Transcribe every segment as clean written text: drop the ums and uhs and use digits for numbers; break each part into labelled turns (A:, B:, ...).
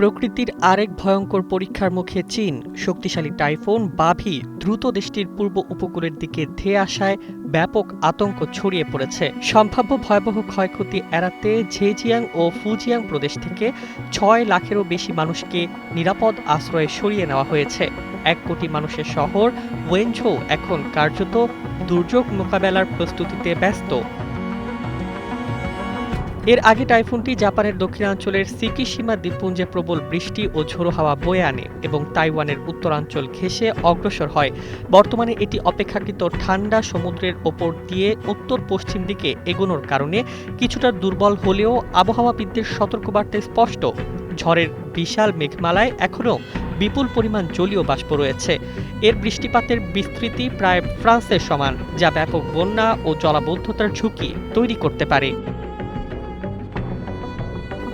A: প্রকৃতির আরেক ভয়ঙ্কর পরীক্ষার মুখে চীন। শক্তিশালী টাইফুন বাভি দ্রুত দেশটির পূর্ব উপকূলের দিকে ধেয়ে আসায় ব্যাপক আতঙ্ক ছড়িয়ে পড়েছে। সম্ভাব্য ভয়াবহ ক্ষয়ক্ষতি এড়াতে ঝেজিয়াং ও ফুজিয়াং প্রদেশ থেকে ৬ লাখেরও বেশি মানুষকে নিরাপদ আশ্রয়ে সরিয়ে নেওয়া হয়েছে। ১ কোটি মানুষের শহর ওয়েনঝৌ এখন কার্যত দুর্যোগ মোকাবেলার প্রস্তুতিতে ব্যস্ত। এর আগে টাইফুনটি জাপানের দক্ষিণাঞ্চলের সিকিশিমা দ্বীপপুঞ্জে প্রবল বৃষ্টি ও ঝোড়ো হাওয়া বয়ে আনে এবং তাইওয়ানের উত্তরাঞ্চল ঘেঁষে অগ্রসর হয়। বর্তমানে এটি অপেক্ষাকৃত ঠান্ডা সমুদ্রের ওপর দিয়ে উত্তর পশ্চিম দিকে এগোনোর কারণে কিছুটা দুর্বল হলেও আবহাওয়াবিদদের সতর্কবার্তায় স্পষ্ট। ঝড়ের বিশাল মেঘমালায় এখনও বিপুল পরিমাণ জলীয় বাষ্প রয়েছে। এর বৃষ্টিপাতের বিস্তৃতি প্রায় ফ্রান্সের সমান, যা ব্যাপক বন্যা ও জলাবদ্ধতার ঝুঁকি তৈরি করতে পারে।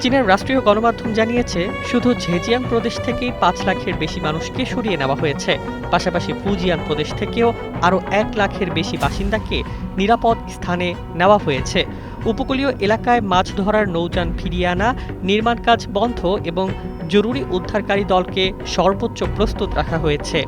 A: চীনের রাষ্ট্রীয় গণমাধ্যম জানিয়েছে, শুধু ঝেজিয়াং প্রদেশ থেকেই ৫ লাখের বেশি মানুষকে সরিয়ে নেওয়া হয়েছে। পাশাপাশি ফুজিয়ান প্রদেশ থেকেও আরও ১ লাখের বেশি বাসিন্দাকে নিরাপদ স্থানে নেওয়া হয়েছে। উপকূলীয় এলাকায় মাছ ধরার নৌযান ফিরিয়ে আনা, নির্মাণ কাজ বন্ধ এবং জরুরি উদ্ধারকারী দলকে সর্বোচ্চ প্রস্তুত রাখা হয়েছে।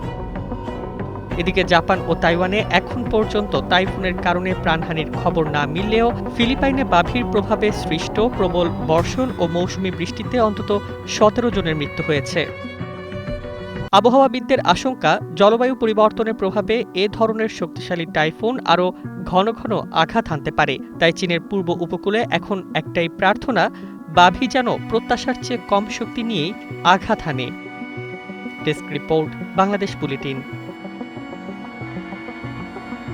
A: এদিকে জাপান ও তাইওয়ানে এখন পর্যন্ত টাইফুনের কারণে প্রাণহানির খবর না মিললেও ফিলিপাইনে বাভির প্রভাবে সৃষ্ট প্রবল বর্ষণ ও মৌসুমি বৃষ্টিতে অন্তত ১৭ জনের মৃত্যু হয়েছে। আবহাওয়াবিদদের আশঙ্কা, জলবায়ু পরিবর্তনের প্রভাবে এ ধরনের শক্তিশালী টাইফুন আরও ঘন ঘন আঘাত হানতে পারে। তাই চীনের পূর্ব উপকূলে এখন একটাই প্রার্থনা, বাভি যেন প্রত্যাশার চেয়ে কম শক্তি নিয়েই আঘাত হানে। Desk report, Bangladesh bulletin.